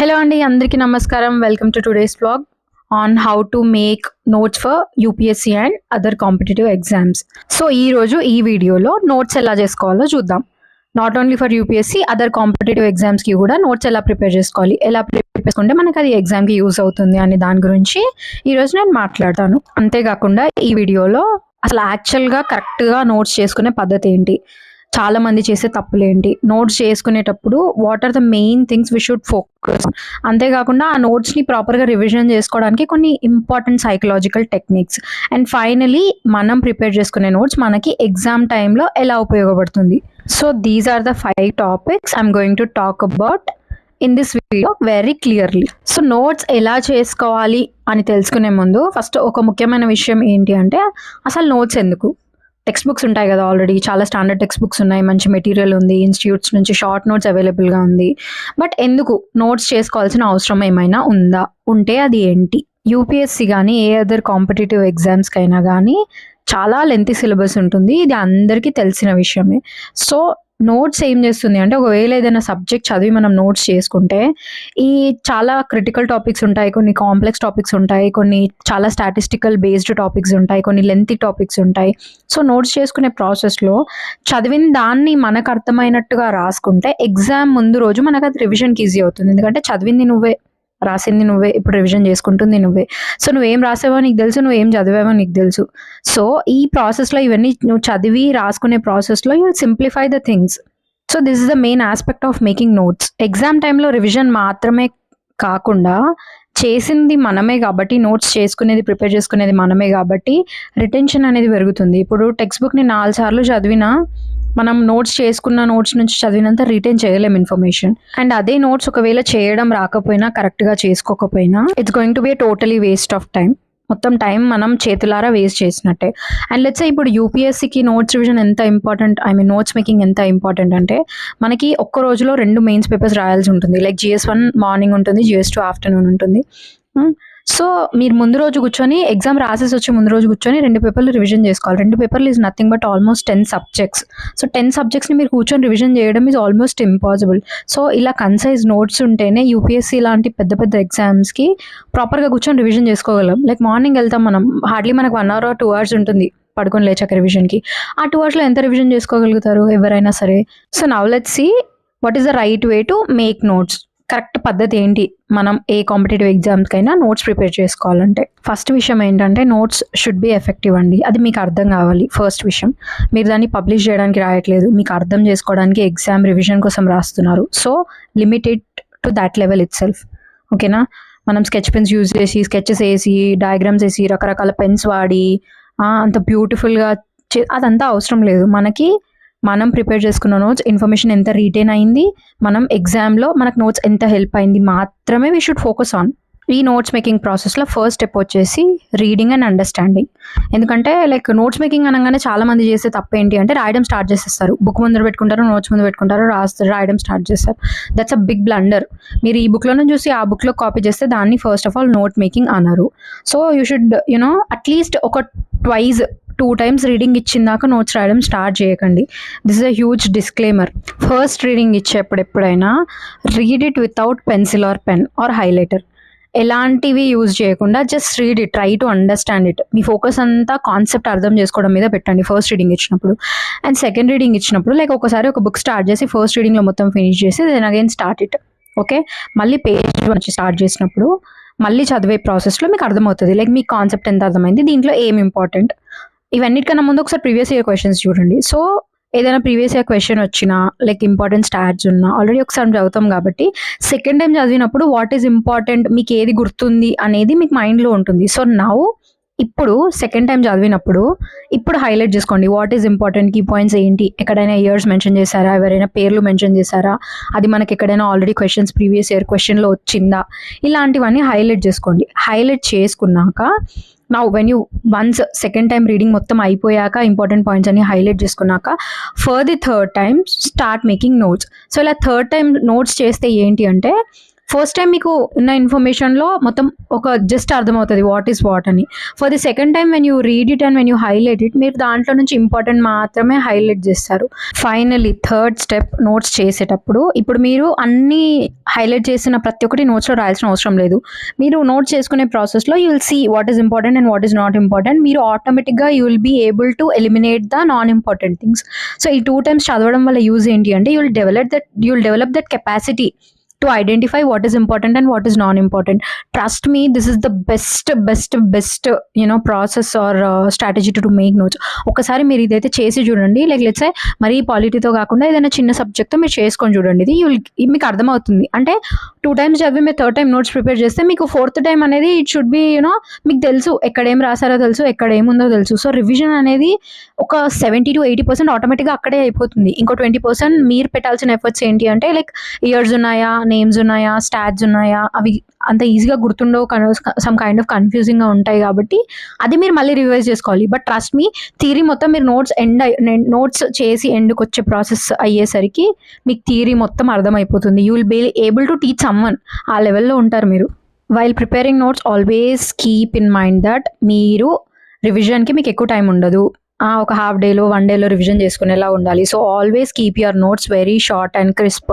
Hello అండి, అందరికీ నమస్కారం. Welcome to today's vlog on how to make notes for UPSC and other competitive exams. So ఈ వీడియోలో notes ఎలా చేసుకోవాలో చూద్దాం. Not only for UPSC, other competitive ఎగ్జామ్స్కి కూడా నోట్స్ ఎలా ప్రిపేర్ చేసుకోవాలి, ఎలా ప్రిపేర్ చేసుకుంటే మనకు అది ఎగ్జామ్కి యూస్ అవుతుంది అనే దాని గురించి ఈరోజు నేను మాట్లాడతాను. అంతేకాకుండా ఈ వీడియోలో అసలు యాక్చువల్గా కరెక్ట్గా నోట్స్ చేసుకునే పద్ధతి ఏంటి, చాలా మంది చేసే తప్పులేంటి, నోట్స్ చేసుకునేటప్పుడు what are the main things we should focus, అంతేకాకుండా ఆ నోట్స్ని ప్రాపర్గా రివిజన్ చేసుకోవడానికి కొన్ని important psychological techniques, and finally మనం ప్రిపేర్ చేసుకునే నోట్స్ మనకి ఎగ్జామ్ టైంలో ఎలా ఉపయోగపడుతుంది. So these are the 5 topics I'm going to talk about in this video very clearly. So notes ఎలా చేసుకోవాలి అని తెలుసుకునే ముందు ఫస్ట్ ఒక ముఖ్యమైన విషయం ఏంటి అంటే, అసలు నోట్స్ ఎందుకు? టెక్స్ట్ బుక్స్ ఉంటాయి కదా, ఆల్రెడీ చాలా స్టాండర్డ్ టెక్స్ట్ బుక్స్ ఉన్నాయి, మంచి మెటీరియల్ ఉంది, ఇన్స్టిట్యూట్స్ నుంచి షార్ట్ నోట్స్ అవైలబుల్గా ఉంది. బట్ ఎందుకు నోట్స్ చేసుకోవాల్సిన అవసరం ఏమైనా ఉందా? ఉంటే అది ఏంటి? యూపీఎస్సీ కానీ ఏ అదర్ కాంపిటేటివ్ ఎగ్జామ్స్కైనా కానీ చాలా లెంతీ సిలబస్ ఉంటుంది, ఇది అందరికీ తెలిసిన విషయమే. సో నోట్స్ ఏం చేస్తుంది అంటే, ఒకవేళ ఏదైనా సబ్జెక్ట్ చదివి మనం నోట్స్ చేసుకుంటే ఈ చాలా క్రిటికల్ టాపిక్స్ ఉంటాయి, కొన్ని కాంప్లెక్స్ టాపిక్స్ ఉంటాయి, కొన్ని చాలా స్టాటిస్టికల్ బేస్డ్ టాపిక్స్ ఉంటాయి, కొన్ని లెంతీ టాపిక్స్ ఉంటాయి. సో నోట్స్ చేసుకునే ప్రాసెస్లో చదివిన దాన్ని మనకు అర్థమైనట్టుగా రాసుకుంటే ఎగ్జామ్ ముందు రోజు మనకు అది రివిజన్కి ఈజీ అవుతుంది. ఎందుకంటే చదివింది నువ్వే, రాసింది నువ్వే, ఇప్పుడు రివిజన్ చేసుకుంటుంది నువ్వే. సో నువ్వేం రాసావో నీకు తెలుసు, నువ్వేం చదివావో నీకు తెలుసు. సో ఈ ప్రాసెస్లో ఇవన్నీ నువ్వు చదివి రాసుకునే ప్రాసెస్లో you will simplify the things. So this is the main aspect of making notes. Exam టైంలో రివిజన్ మాత్రమే కాకుండా చేసింది మనమే కాబట్టి, నోట్స్ చేసుకునేది ప్రిపేర్ చేసుకునేది మనమే కాబట్టి రిటెన్షన్ అనేది పెరుగుతుంది. ఇప్పుడు టెక్స్ట్ బుక్ని 4 సార్లు చదివినా మనం నోట్స్ చేసుకున్న నోట్స్ నుంచి చదివినంత రిటైన్ చేయలేం ఇన్ఫర్మేషన్. అండ్ అదే నోట్స్ ఒకవేళ చేయడం రాకపోయినా, కరెక్ట్గా చేసుకోకపోయినా, it's going to be totally waste of time. మొత్తం టైం మనం చేతులారా వేస్ట్ చేసినట్టే. అండ్ లెట్స్ సే ఇప్పుడు యూపీఎస్సీకి నోట్స్ రివిజన్ ఎంత ఇంపార్టెంట్, నోట్స్ మేకింగ్ ఎంత ఇంపార్టెంట్ అంటే, మనకి ఒక్క రోజులో 2 మెయిన్స్ పేపర్స్ రాయాల్సి ఉంటుంది. లైక్ GS1 మార్నింగ్ ఉంటుంది, GS2 ఆఫ్టర్నూన్ ఉంటుంది. సో మీరు ముందు రోజు కూర్చొని, ఎగ్జామ్ రాసేసి వచ్చి ముందు రోజు కూర్చొని 2 పేపర్లు రివిజన్ చేసుకోవాలి. 2 పేపర్లు is nothing but almost 10 subjects. So 10 సబ్జెక్ట్స్ని మీరు కూర్చొని రివిజన్ చేయడం ఈజ్ ఆల్మోస్ట్ ఇంపాసిబుల్. సో ఇలా కన్సైజ్ నోట్స్ ఉంటేనే యూపీఎస్సీ లాంటి పెద్ద పెద్ద ఎగ్జామ్స్కి ప్రాపర్గా కూర్చొని రివిజన్ చేసుకోగలం. లైక్ మార్నింగ్ వెళ్తాం మనం, హార్డ్లీ మనకు 1 hour or 2 hours ఉంటుంది పడుకొని లేచాక రివిజన్కి. ఆ 2 hours ఎంత రివిజన్ చేసుకోగలుగుతారు ఎవరైనా సరే? So now let's see what is the right way to make notes. Correct పద్ధతి ఏంటి మనం ఏ కాంపిటేటివ్ ఎగ్జామ్స్కైనా నోట్స్ ప్రిపేర్ చేసుకోవాలంటే? ఫస్ట్ విషయం ఏంటంటే, నోట్స్ షుడ్ బి ఎఫెక్టివ్ అండి. అది మీకు అర్థం కావాలి. ఫస్ట్ విషయం, మీరు దాన్ని పబ్లిష్ చేయడానికి రాయట్లేదు, మీకు అర్థం చేసుకోవడానికి ఎగ్జామ్ రివిజన్ కోసం రాస్తున్నారు. So limited to that level it self. ఓకేనా? మనం స్కెచ్ పెన్స్ యూజ్ చేసి, స్కెచెస్ వేసి, డయాగ్రామ్స్ వేసి, రకరకాల పెన్స్ వాడి అంత బ్యూటిఫుల్గా అదంతా అవసరం లేదు. మనం ప్రిపేర్ చేసుకున్న నోట్స్ ఇన్ఫర్మేషన్ ఎంత రీటైన్ అయింది, మనం ఎగ్జామ్లో మనకు నోట్స్ ఎంత హెల్ప్ అయింది మాత్రమే వీ షుడ్ ఫోకస్ ఆన్. ఈ నోట్స్ మేకింగ్ ప్రాసెస్లో ఫస్ట్ స్టెప్ వచ్చేసి రీడింగ్ అండ్ అండర్స్టాండింగ్. ఎందుకంటే లైక్ నోట్స్ మేకింగ్ అనగానే చాలా మంది చేసే తప్పు ఏంటి అంటే, రాయడం స్టార్ట్ చేసేస్తారు. బుక్ ముందు పెట్టుకుంటారు, నోట్స్ ముందు పెట్టుకుంటారు, రాయడం స్టార్ట్ చేస్తారు. That's a big blunder. మీరు ఈ బుక్లో చూసి ఆ బుక్లో కాపీ చేస్తే దాన్ని first of all note making అన్నారు. సో యూ షుడ్ అట్లీస్ట్ ఒక 2 times రీడింగ్ ఇచ్చిందాక నోట్స్ రాయడం స్టార్ట్ చేయకండి. This is a huge disclaimer. First reading ఇచ్చేప్పుడు ఎప్పుడైనా read it without pencil or pen or highlighter. ఎలాంటివి యూజ్ చేయకుండా just read it, try to understand it. మీ focus అంతా కాన్సెప్ట్ అర్థం చేసుకోవడం మీద పెట్టండి ఫస్ట్ రీడింగ్ ఇచ్చినప్పుడు. అండ్ సెకండ్ రీడింగ్ ఇచ్చినప్పుడు లైక్ ఒకసారి ఒక బుక్ స్టార్ట్ చేసి ఫస్ట్ రీడింగ్లో మొత్తం ఫినిష్ చేసి then again start it. Okay? మళ్ళీ పేజ్ నుంచి స్టార్ట్ చేసినప్పుడు మళ్ళీ చదివే ప్రాసెస్లో మీకు అర్థమవుతుంది లైక్ మీ కాన్సెప్ట్ ఎంత అర్థమైంది, దీంట్లో ఏం ఇంపార్టెంట్. ఇవన్నిటికన్నా ముందు ఒకసారి ప్రీవియస్ ఇయర్ క్వశ్చన్స్ చూడండి. సో ఏదైనా ప్రీవియస్ ఇయర్ క్వశ్చన్ వచ్చినా, లైక్ ఇంపార్టెంట్ స్టాట్స్ ఉన్నా ఆల్రెడీ ఒకసారి చదువుతాం కాబట్టి సెకండ్ టైం చదివినప్పుడు వాట్ ఈజ్ ఇంపార్టెంట్, మీకు ఏది గుర్తుంది అనేది మీకు మైండ్లో ఉంటుంది. సో ఇప్పుడు సెకండ్ టైం చదివినప్పుడు ఇప్పుడు హైలైట్ చేసుకోండి what is important, key points ఏంటి, ఎక్కడైనా ఇయర్స్ మెన్షన్ చేశారా, ఎవరైనా పేర్లు మెన్షన్ చేశారా, అది మనకి ఎక్కడైనా ఆల్రెడీ క్వశ్చన్స్ ప్రీవియస్ ఇయర్ క్వశ్చన్లో వచ్చిందా, ఇలాంటివన్నీ హైలైట్ చేసుకోండి. హైలైట్ చేసుకున్నాక now when you once second time reading మొత్తం అయిపోయాక ఇంపార్టెంట్ పాయింట్స్ అన్ని హైలైట్ చేసుకున్నాక for the third time start making notes. So ఇలా థర్డ్ టైం నోట్స్ చేస్తే ఏంటి అంటే, ఫస్ట్ టైం మీకు ఉన్న ఇన్ఫర్మేషన్లో మొత్తం ఒక జస్ట్ అర్థమవుతుంది వాట్ ఈస్ వాట్ అని. For the second time when you read it and when you highlight it, మీరు దాంట్లో నుంచి ఇంపార్టెంట్ మాత్రమే హైలైట్ చేస్తారు. ఫైనలీ థర్డ్ స్టెప్, నోట్స్ చేసేటప్పుడు ఇప్పుడు మీరు అన్ని హైలైట్ చేసిన ప్రతి ఒక్కటి నోట్స్లో రాయాల్సిన అవసరం లేదు. మీరు నోట్స్ చేసుకునే ప్రాసెస్లో you will see what is important and what is not important. మీరు ఆటోమేటిక్గా you will be able to eliminate the non important things. So ఈ 2 times చదవడం వల్ల యూజ్ ఏంటి అంటే you will develop that capacity to identify what is important and what is non-important. Trust me, this is the best process or strategy to make notes. ఒకసారి మీరు ఇదైతే చేసి చూడండి. లైక్ లెట్స్ సే మరి పాలిటీతో కాకుండా ఏదైనా చిన్న సబ్జెక్ట్తో మీరు చేసుకొని చూడండి. ఇది మీకు అర్థమవుతుంది. అంటే 2 times చదివి మీరు 3rd time నోట్స్ ప్రిపేర్ చేస్తే మీకు 4th time అనేది ఇట్ షుడ్ బి మీకు తెలుసు, ఎక్కడ ఏం రాసారో తెలుసు, ఎక్కడ ఏముందో తెలుసు. సో రివిజన్ అనేది ఒక 70 to 80% ఆటోమేటిక్గా అక్కడే అయిపోతుంది. ఇంకో 20% మీరు పెట్టాల్సిన ఎఫర్ట్స్ ఏంటి అంటే లైక్ ఇయర్స్ ఉన్నాయా, నేమ్స్ ఉన్నాయా, స్టాట్స్ ఉన్నాయా, అవి అంత ఈజీగా గుర్తుండవు, సమ్ కైండ్ ఆఫ్ కన్ఫ్యూజింగ్గా ఉంటాయి. కాబట్టి అది మీరు మళ్ళీ రివైజ్ చేసుకోవాలి. బట్ ట్రస్ట్ మీ, థియరీ మొత్తం మీరు నోట్స్ చేసి ఎండ్కి వచ్చే ప్రాసెస్ అయ్యేసరికి మీకు థియరీ మొత్తం అర్థమైపోతుంది. You will be able to teach someone. ఆ లెవెల్లో ఉంటారు మీరు. While preparing notes always keep in mind that మీరు రివిజన్కి మీకు ఎక్కువ టైం ఉండదు. ఒక హాఫ్ డేలో 1 dayలో రివిజన్ చేసుకునేలా ఉండాలి. So always keep your notes very short and crisp.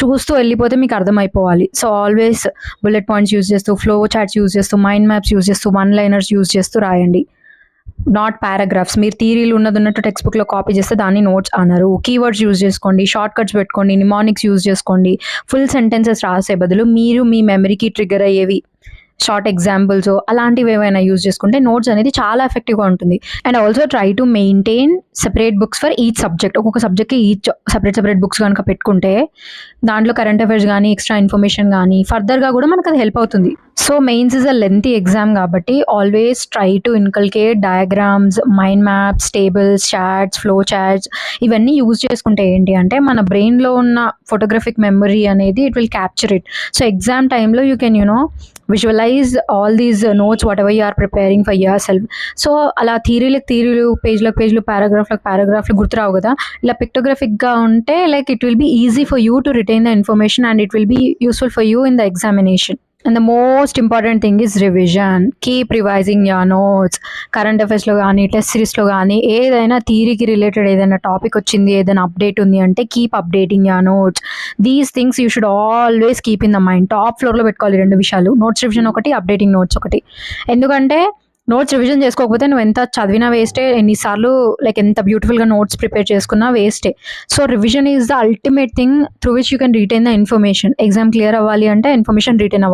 చూస్తూ వెళ్ళిపోతే మీకు అర్థమైపోవాలి. So always bullet points use చేస్తూ, ఫ్లో చార్ట్స్ యూజ్ చేస్తూ, మైండ్ మ్యాప్స్ యూజ్ చేస్తూ, 1-liners యూజ్ చేస్తూ రాయండి. Not paragraphs. మీరు థియరీలు ఉన్నట్టు టెక్స్ట్ బుక్లో కాపీ చేస్తే దాన్ని నోట్స్ అనరు. కీవర్డ్స్ యూజ్ చేసుకోండి, షార్ట్ కట్స్ పెట్టుకోండి, నిమానిక్స్ యూజ్ చేసుకోండి. ఫుల్ సెంటెన్సెస్ రాసే బదులు మీరు మీ మెమరీకి ట్రిగ్గర్ అయ్యేవి షార్ట్ ఎగ్జాంపుల్స్ అలాంటివి ఏమైనా యూజ్ చేసుకుంటే నోట్స్ అనేది చాలా ఎఫెక్టివ్గా ఉంటుంది. And also try to maintain separate books for each subject. ఒక్కొక్క సబ్జెక్ట్కి ఈచ్ సెపరేట్ బుక్స్ కనుక పెట్టుకుంటే దాంట్లో కరెంట్ అఫైర్స్ కానీ, ఎక్స్ట్రా ఇన్ఫర్మేషన్ కానీ ఫర్దర్గా కూడా మనకు అది హెల్ప్ అవుతుంది. So mains is a lengthy exam కాబట్టి always try to inculcate diagrams, mind maps, tables, charts, flow charts ఇవన్నీ యూజ్ చేసుకుంటే ఏంటి అంటే మన బ్రెయిన్లో ఉన్న ఫోటోగ్రఫిక్ మెమరీ అనేది it will capture it. So exam టైంలో you can visualize all these notes whatever you are preparing for yourself. So అలా థియరీలు పేజ్లకు పారాగ్రాఫ్లకు గుర్తురావు కదా, ఇలా పిక్టోగ్రఫిక్గా ఉంటే like it will be easy for you to retain the information and it will be useful for you in the examination. And the most important thing is revision. Keep revising your notes. Current అఫైర్స్లో కానీ, test సిరీస్లో కానీ ఏదైనా థియరీకి related ఏదైనా topic వచ్చింది, ఏదైనా update ఉంది అంటే keep updating your notes. These things you should always keep in the mind. Top ఫ్లోర్లో పెట్టుకోవాలి 2 విషయాలు, నోట్స్ రివిజన్ ఒకటి, అప్డేటింగ్ నోట్స్ ఒకటి. ఎందుకంటే నోట్స్ రివిజన్ చేసుకోకపోతే నువ్వు ఎంత చదివినా వేస్టే, ఎన్నిసార్లు లైక్ ఎంత బ్యూటిఫుల్గా నోట్స్ ప్రిపేర్ చేసుకున్నా వేస్టే. So revision is the ultimate thing through which you can retain the information. Exam clear అవ్వాలి అంటే ఇన్ఫర్మేషన్ రిటైన్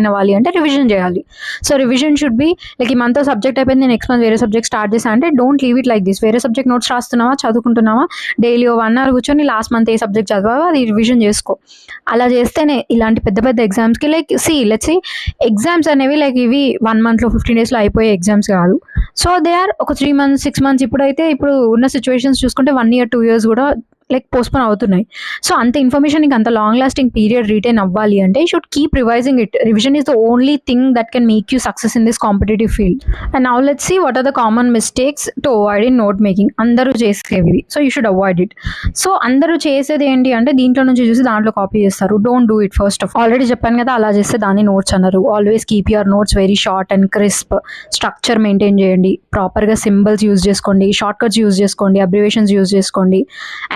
అవ్వాలి అంటే రివిజన్ చేయాలి. So revision should be like ఈ మంత్ సబ్జెక్ట్ అయిపోయింది, నేను నెక్స్ట్ మంత్ వేరే సబ్జెక్ట్ స్టార్ట్ చేశాను అంటే don't leave it like this. వేరే సబ్జెక్ట్ నోట్స్ రాస్తున్నావా, చదువుకుంటున్నావా, డైలీ 1 hour కూర్చొని లాస్ట్ మంత్ ఏ సబ్జెక్ట్ చదివావో అది రివిజన్ చేసుకో. అలా చేస్తేనే ఇలాంటి పెద్ద ఎగ్జామ్స్కి లైక్ లెట్స్ సీ ఎగ్జామ్స్ అనేవి లైక్ ఇవి 1 monthలో 15 daysలో అయిపోయే ఎగ్జామ్స్ కాదు. సో దే ఆర్ ఒక 3 months 6 months. ఇప్పుడు ఉన్న సిచ్యువేషన్స్ చూసుకుంటే 1 year 2 years కూడా లైక్ పోస్ట్పోన్ అవుతున్నాయి. సో అంత ఇన్ఫర్మేషన్ ఇంకా అంత లాంగ్ లాస్టింగ్ పీరియడ్ రిటైన్ అవ్వాలి అంటే you should keep revising it. Revision is the only thing that can make you success in this competitive field. And now let's see what are the common mistakes to avoid in note making. అందరూ చేసేవి, so you should avoid it. So అందరూ చేసేది ఏంటి అంటే దీంట్లో నుంచి చూసి దాంట్లో కాపీ చేస్తారు. Don't do it. First of already చెప్పాను కదా, అలా చేస్తే దాన్ని నోట్స్ అన్నారు. Always keep your notes very short and crisp. Structure maintain చేయండి, ప్రాపర్గా సింబల్స్ యూజ్ చేసుకోండి, షార్ట్ కట్స్ యూజ్ చేసుకోండి, అబ్రివేషన్స్ యూజ్ చేసుకోండి.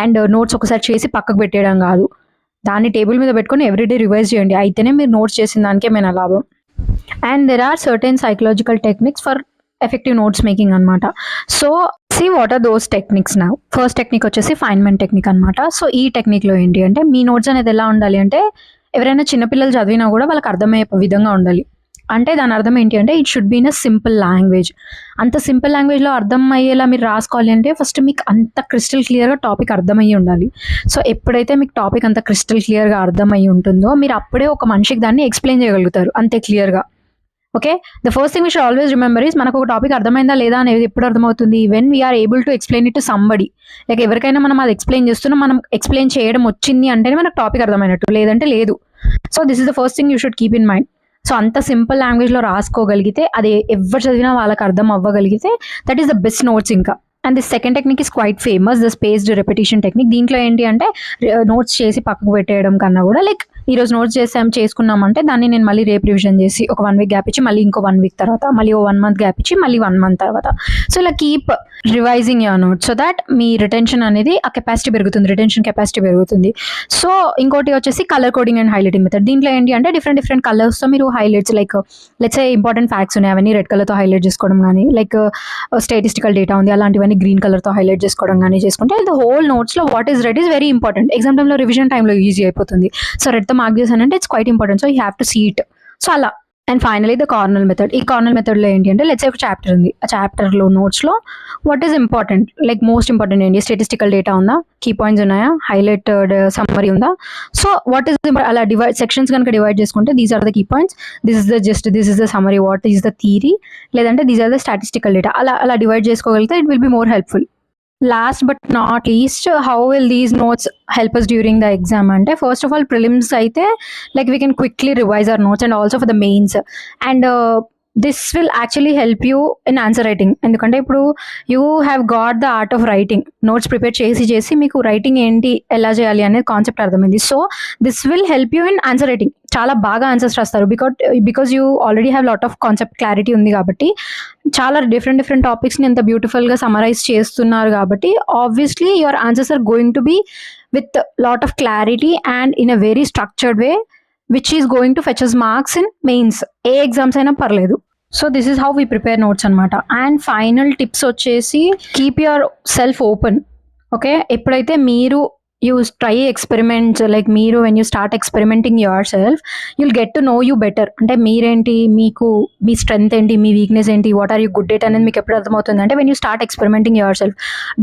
అండ్ నోట్స్ ఒకసారి చేసి పక్కకు పెట్టేయడం కాదు, దాన్ని టేబుల్ మీద పెట్టుకొని ఎవ్రీడే రివైజ్ చేయండి. అయితేనే మీరు నోట్స్ చేసిన దానికే ఏమైనా లాభం. And there are certain psychological techniques for effective notes making అనమాట. So see what are those techniques now. First technique వచ్చేసి ఫైన్మెంట్ టెక్నిక్ అనమాట. సో ఈ టెక్నిక్లో ఏంటి అంటే మీ నోట్స్ అనేది ఎలా ఉండాలి అంటే ఎవరైనా చిన్నపిల్లలు చదివినా కూడా వాళ్ళకి అర్థమయ్యే విధంగా ఉండాలి. అంటే దాని అర్థం ఏంటి అంటే it should be in a simple language. అంత సింపుల్ లాంగ్వేజ్లో అర్థం అయ్యేలా మీరు రాసుకోవాలి అంటే ఫస్ట్ మీకు అంత క్రిస్టల్ క్లియర్గా టాపిక్ అర్థమయ్యి ఉండాలి. సో ఎప్పుడైతే మీకు టాపిక్ అంత క్రిస్టల్ క్లియర్గా అర్థమయ్యి ఉంటుందో మీరు అప్పుడే ఒక మనిషికి దాన్ని ఎక్స్ప్లెయిన్ చేయగలుగుతారు అంతే క్లియర్గా. Okay, the first thing we should always remember is మనకు ఒక టాపిక్ అర్థమైందా లేదా అనేది ఎప్పుడు అర్థమవుతుంది, when we're able to explain it to somebody. Like ఎవరికైనా మనం అది ఎక్స్ప్లెయిన్ చేస్తున్నాం, మనం ఎక్స్ప్లెయిన్ చేయడం వచ్చింది అంటేనే మనకు టాపిక్ అర్థమైనట్టు, లేదంటే లేదు. So this is the first thing you should keep in mind. So అంత సింపుల్ లాంగ్వేజ్లో రాసుకోగలిగితే అది ఎవరు చదివినా వాళ్ళకి అర్థం అవ్వగలిగితే that is the best notes. ఇంకా and this second technique is quite famous, the spaced repetition technique. దీంట్లో ఏంటి అంటే నోట్స్ చేసి పక్కకు పెట్టేయడం కన్నా కూడా లైక్ ఈరోజు నోట్స్ చేసుకున్నామంటే దాన్ని నేను మళ్ళీ రేపు రివిజన్ చేసి ఒక 1 వీక్ గ్యాప్ ఇచ్చి మళ్ళీ ఇంకో 1 వీక్ తర్వాత మళ్ళీ 1 మంత్ గ్యాప్ ఇచ్చి మళ్ళీ 1 మంత్ తర్వాత. సో ఇలా keep revising your notes so that me retention అనేది ఆ కెపాసిటీ పెరుగుతుంది, రిటెన్షన్ కెపాసిటీ పెరుగుతుంది. సో ఇంకోటి వచ్చేసి colour coding and highlighting method. దీంట్లో ఏంటి అంటే డిఫరెంట్ కలర్స్తో మీరు highlights like let's A important facts ఉన్నాయి అవన్నీ రెడ్ కలర్తో హైలైట్ చేసుకోవడం కానీ, లైక్ స్టాటిస్టికల్ డేటా ఉంది అలాంటివన్నీ గ్రీన్ కలర్తో హైలైట్ చేసుకోవడం కానీ చేసుకుంటే ద హోల్ నోట్స్లో what is red is very important. Exam టైంలో రివిజన్ టైంలో ఈజీ అయిపోతుంది. సో రెడ్తో మార్క్ చేశానంటే it's quite important. So you have to see it. So అలా. And finally the Cornell method. ఈ కార్నల్ మెథడ్లో ఏంటి అంటే లెట్స్ ఒక చాప్టర్ ఉంది, ఆ చాప్టర్లో నోట్స్లో what is important, like most important ఏంటి, స్టాటిస్టికల్ డేటా ఉందా, కీ పాయింట్స్ ఉన్నాయా, హైలైటెడ్ సమ్మరీ ఉందా. సో వాట్ ఈస్ అలా సెక్షన్స్ కనుక డివైడ్ చేసుకుంటే these are the key points, this is the summary, what is the theory, లేదంటే these are the statistical data. అలా divide చేసుకోగలిగితే it will be more helpful. Last but not least, how will these notes help us during the exam? And first of all, prelims aithe like we can quickly revise our notes, and also for the mains. And this will actually help you in answer writing. ఎందుకంటే ఇప్పుడు you have got the art of writing, notes prepare చేసి మీకు writing ఏంటి ఎలా చేయాలి అనేది concept అర్థమైంది. So this will help you in answer writing. చాలా బాగా ఆన్సర్స్ రాస్తారు because you already have lot of concept clarity ఉంది కాబట్టి, చాలా డిఫరెంట్ టాపిక్స్ని ఎంత బ్యూటిఫుల్గా సమరైజ్ చేస్తున్నారు కాబట్టి obviously your answers are going to be with lot of clarity and in a very structured way which is going to fetch us marks in mains. ఏ exams అయినా పర్లేదు. So this is how we prepare notes అనమాట. And final tips వచ్చేసి keep yourself open. Okay, ఎప్పుడైతే మీరు you try experiments, like మీరు when you start experimenting yourself you'll get to know you better. అంటే మీరేంటి, మీ strength ఏంటి, మీ వీక్నెస్ ఏంటి, what are you good at అనేది మీకు ఎప్పుడు అర్థమవుతుంది అంటే when you start experimenting yourself.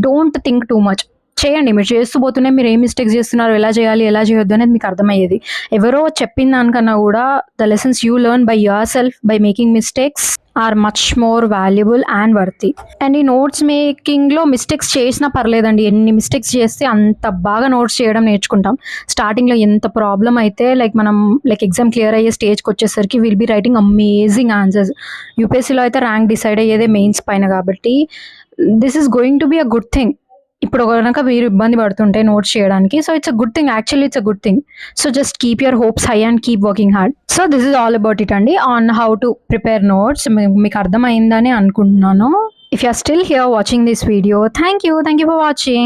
Don't think too much. చేయండి, మీరు చేస్తూ పోతూనే మీరు ఏం మిస్టేక్స్ చేస్తున్నారు, ఎలా చేయాలి ఎలా చేయొద్దు అనేది మీకు అర్థమయ్యేది. ఎవరో చెప్పిన దానికన్నా కూడా the lessons you learn by yourself by making mistakes are much more valuable and worthy. And ఈ నోట్స్ మేకింగ్లో మిస్టేక్స్ చేసినా పర్లేదండి, ఎన్ని మిస్టేక్స్ చేస్తే అంత బాగా నోట్స్ చేయడం నేర్చుకుంటాం. స్టార్టింగ్లో ఎంత ప్రాబ్లం అయితే మనం ఎగ్జామ్ క్లియర్ అయ్యే స్టేజ్కి వచ్చేసరికి will be writing amazing answers. యూపీఎస్సీలో అయితే ర్యాంక్ డిసైడ్ అయ్యేదే మెయిన్స్ పైన కాబట్టి this is going to be a good thing. ఇప్పుడు కనుక మీరు ఇబ్బంది పడుతుంటే నోట్స్ చేయడానికి, so it's a good thing, actually it's a good thing. So just keep your hopes high and keep working hard. So this is all about it అండి on how to prepare notes. మీకు అర్థమైందని అనుకుంటున్నాను. If you are still here watching this video, thank you for watching.